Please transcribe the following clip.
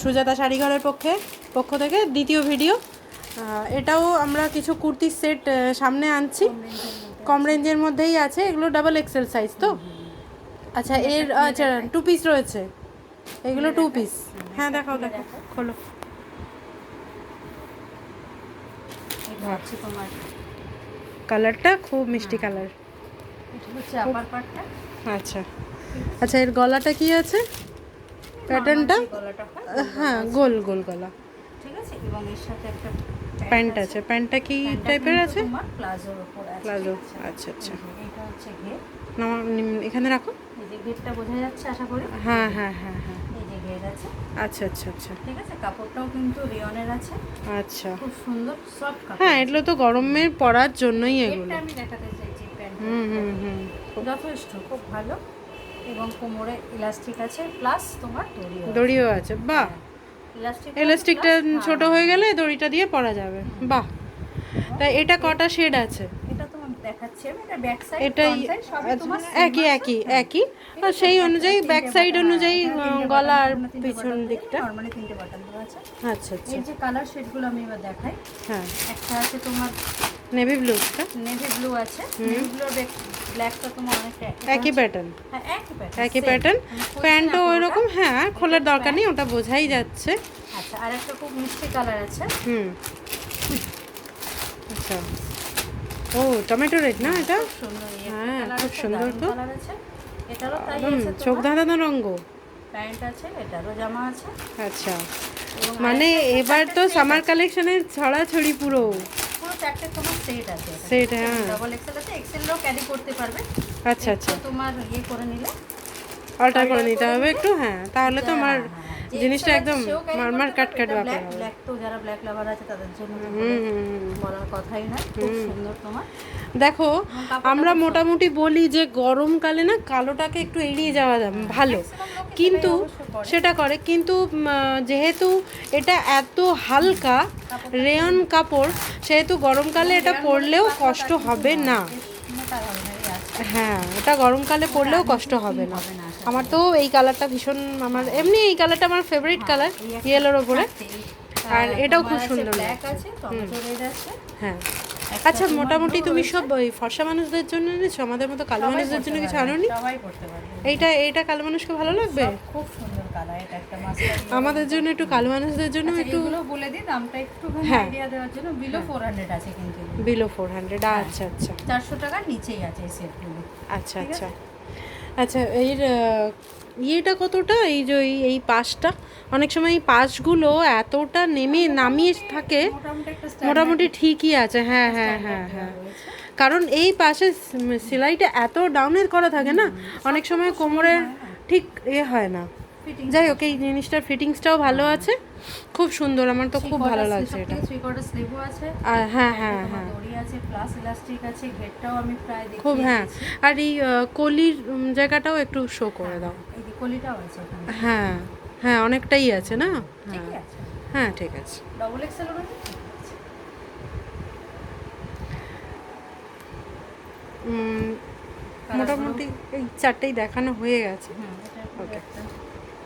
সুজাতা শাড়িঘরের পক্ষ থেকে দ্বিতীয় ভিডিও। এটাও আমরা কিছু কুর্তির সেট সামনে আনছি, কম রেঞ্জের মধ্যেই আছে। এগুলো ডাবল এক্সেল সাইজ তো? আচ্ছা, এর আচ্ছা 2 পিস রয়েছে, এগুলো 2 পিস। হ্যাঁ দেখাও, খোলো। কালারটা খুব মিষ্টি কালার। আচ্ছা আচ্ছা, এর গলাটা কি আছে প্যাটার্নটা? হ্যাঁ, গোল গোল গলা, ঠিক আছে। এবং এর সাথে একটা প্যান্ট আছে। প্যান্টটা কি টাইপের আছে? তোমার প্লাজোর উপর আছে। প্লাজো, আচ্ছা আচ্ছা। এটা হচ্ছে ঘের। এখানে রাখো। এই যে ঘেরটা বোঝা যাচ্ছে আশা করি। হ্যাঁ হ্যাঁ হ্যাঁ হ্যাঁ, এই যে ঘের আছে। আচ্ছা আচ্ছা আচ্ছা, ঠিক আছে। কাপড়টাও কিন্তু রেয়নের আছে। আচ্ছা, খুব সুন্দর সফট কাপড়। হ্যাঁ, এগুলো তো গরমের পরার জন্যই এগুলো। এটা আমি দেখাতে চাইছি প্যান্ট। যথেষ্ট খুব ভালো। এবং কোমরে ইলাস্টিক আছে, প্লাস তোমার দড়িও আছে। বাহ, ইলাস্টিকটা ছোট হয়ে গেলে দড়িটা দিয়ে পরা যাবে। বাহ, তা এটা কটা শেড আছে? এটা তোমার দেখাচ্ছি আমি। এটা ব্যাক সাইড, এটাই একই একই একই, আর সেই অনুযায়ী ব্যাক সাইড অনুযায়ী গলা আর পিছন দিকটা নরমালি 3টে বাটন দেওয়া আছে। আচ্ছা আচ্ছা। এর যে কালার শেডগুলো আমি এবার দেখাই। হ্যাঁ, একটা আছে তোমার নেভি ব্লুটা, নেভি ব্লু আছে। নেভি ব্লু আর ব্ল্যাকটা তোমার অনেকটা একই প্যাটার্ন। হ্যাঁ, একই প্যাটার্ন। প্যান্টও ওইরকম। হ্যাঁ, খোলার দরকার নেই, ওটা বোঝাই যাচ্ছে। আচ্ছা, আর একটা খুব মিষ্টি কালার আছে। আচ্ছা, ও টমেটো রেড না এটা? হ্যাঁ, খুব সুন্দর তো। এটারও তাই আছে, চোখ ধাঁধানো রঙ। প্যান্ট আছে, এটারও জামা আছে। আচ্ছা, মানে এবার তো সামার কালেকশনের ছড়াছড়ি পুরো। পুরো 4টে তোমার সেট আছে। সেট, হ্যাঁ। ডাবল এক্সেল আছে, এক্সেলও ক্যারি করতে পারবে। আচ্ছা আচ্ছা, তোমার করে নিলে অল্টার করে নিতে হবে একটু। হ্যাঁ, তাহলে তো আমার জিনিসটা একদম মারমার কাটকাট ব্যাপার হবে। ব্ল্যাক তো যারা ব্ল্যাক লাভার আছে তাদের জন্য বলার কথাই না। খুব সুন্দর তোমার। দেখো, আমরা মোটামুটি বলি যে গরমকালে না কালোটাকে একটু এড়িয়ে যাওয়া ভালো, কিন্তু সেটা করে, কিন্তু যেহেতু এটা এত হালকা রেয়ন কাপড়, সেহেতু গরমকালে এটা পরলেও কষ্ট হবে না। হ্যাঁ, এটা গরমকালে পরলেও কষ্ট হবে না। আমার তো এই কালারটা ভীষণ, আমার এমনি এই কালারটা আমার ফেভারিট কালার, ইয়েলোর ওপরে। আর এটাও খুব সুন্দর লাগছে। হ্যাঁ, আচ্ছা, মোটামুটি তুমি সব ওই ফর্সা মানুষদের জন্য এনেছো? আমাদের মতো কালো মানুষদের জন্য কিছু আনোনি? এইটা কালো মানুষকে ভালো লাগবে। খুব সুন্দর কালার। এটা একটা মাস্টার। আমাদের জন্য একটু কালো মানুষদের জন্য একটু বলে দিই দামটা একটু আইডিয়া দেওয়ার জন্য। বিলো 400 আছে কিন্তু। বিলো 400, আচ্ছা আচ্ছা। 400 টাকার নিচেই আছে এই সেটগুলো। আচ্ছা আচ্ছা আচ্ছা। এর ইয়েটা কতটা? এই যে এই পাশটা, অনেক সময় এই পাশগুলো এতটা নামিয়ে থাকে, মোটামুটি ঠিকই আছে। হ্যাঁ হ্যাঁ হ্যাঁ হ্যাঁ, কারণ এই পাশে সেলাইটা এত ডাউনের করা থাকে না, অনেক সময় কোমরের ঠিক হয় না। যাই হোক, এই জিনিসটার ফিটিংসটাও ভালো আছে, খুব সুন্দর। আমার তো খুব ভালো লাগছে এটা। 3/4 স্লিভও আছে। হ্যাঁ হ্যাঁ হ্যাঁ, দড়ি আছে, প্লাস ইলাস্টিক আছে। ঘেরটাও আমি প্রায় দেখিয়ে খুব। হ্যাঁ, আর এই কলির জায়গাটাও একটু শো করে দাও। এই যে কলিটাও আছে। হ্যাঁ হ্যাঁ, অনেকটাই আছে না? ঠিকই আছে। হ্যাঁ, ঠিক আছে। ডাবল এক্সেল হবে। মোটামুটি এই 4টেই দেখানো হয়ে গেছে। ওকে।